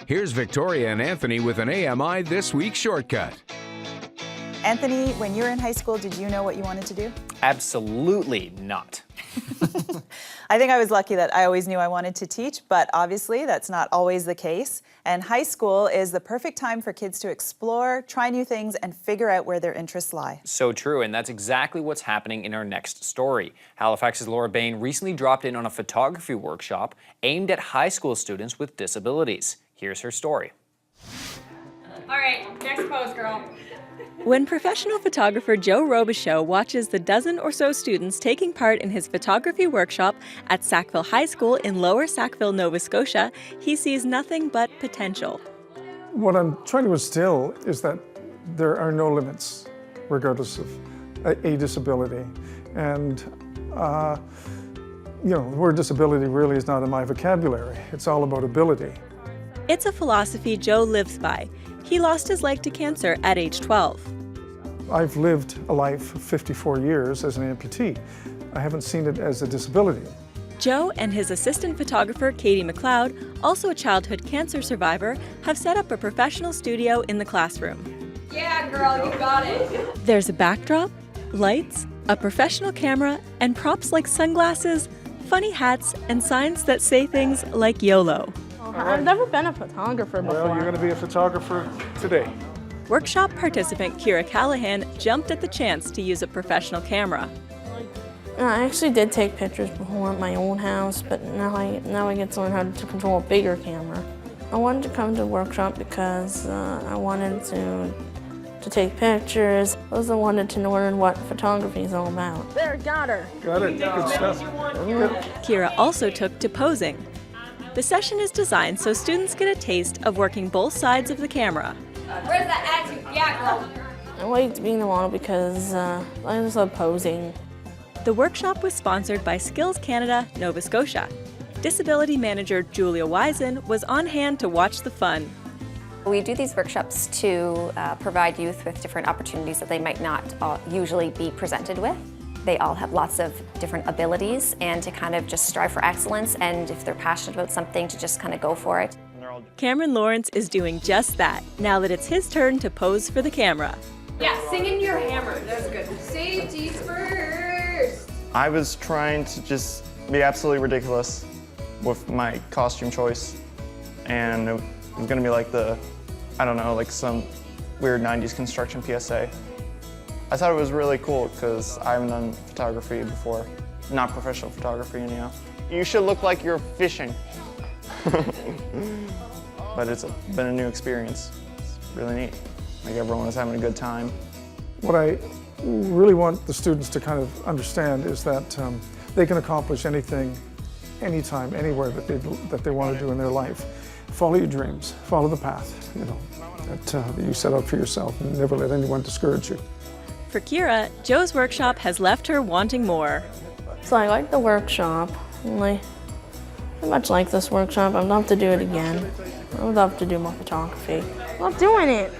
Here's Victoria and Anthony with an AMI This Week shortcut. Anthony, when you were in high school, did you know what you wanted to do? Absolutely not. I think I was lucky that I always knew I wanted to teach, but obviously that's not always the case. And high school is the perfect time for kids to explore, try new things, and figure out where their interests lie. So true, and that's exactly what's happening in our next story. Halifax's Laura Bain recently dropped in on a photography workshop aimed at high school students with disabilities. Here's her story. All right, next pose, girl. When professional photographer Joe Robichaud watches the dozen or so students taking part in his photography workshop at Sackville High School in Lower Sackville, Nova Scotia, he sees nothing but potential. What I'm trying to instill is that there are no limits, regardless of a disability. And, the word disability really is not in my vocabulary. It's all about ability. It's a philosophy Joe lives by. He lost his leg to cancer at age 12. I've lived a life of 54 years as an amputee. I haven't seen it as a disability. Joe and his assistant photographer, Katie McLeod, also a childhood cancer survivor, have set up a professional studio in the classroom. Yeah, girl, you got it. There's a backdrop, lights, a professional camera, and props like sunglasses, funny hats, and signs that say things like YOLO. I've never been a photographer before. Well, you're going to be a photographer today. Workshop participant Kira Callahan jumped at the chance to use a professional camera. I actually did take pictures before at my old house, but now I get to learn how to control a bigger camera. I wanted to come to the workshop because I wanted to take pictures. I also wanted to learn what photography is all about. There, got her. Got it. Good stuff. Kira also took to posing. The session is designed so students get a taste of working both sides of the camera. Where's that attitude? Yeah, girl. I liked being the model because I just love posing. The workshop was sponsored by Skills Canada, Nova Scotia. Disability manager Julia Wisen was on hand to watch the fun. We do these workshops to provide youth with different opportunities that they might not usually be presented with. They all have lots of different abilities, and to kind of just strive for excellence, and if they're passionate about something, to just kind of go for it. Cameron Lawrence is doing just that, now that it's his turn to pose for the camera. Yeah, sing in your hammer. That's good. Safety first. I was trying to just be absolutely ridiculous with my costume choice, and it was going to be like like some weird 90s construction PSA. I thought it was really cool because I haven't done photography before. Not professional photography, anyhow. You should look like you're fishing. But it's been a new experience. It's really neat. Like, everyone is having a good time. What I really want the students to kind of understand is that they can accomplish anything, anytime, anywhere that they want to do in their life. Follow your dreams, follow the path, that you set out for yourself, and never let anyone discourage you. For Kira, Joe's workshop has left her wanting more. So I like the workshop. I much like this workshop. I'd love to do it again. I would love to do more photography. I love doing it.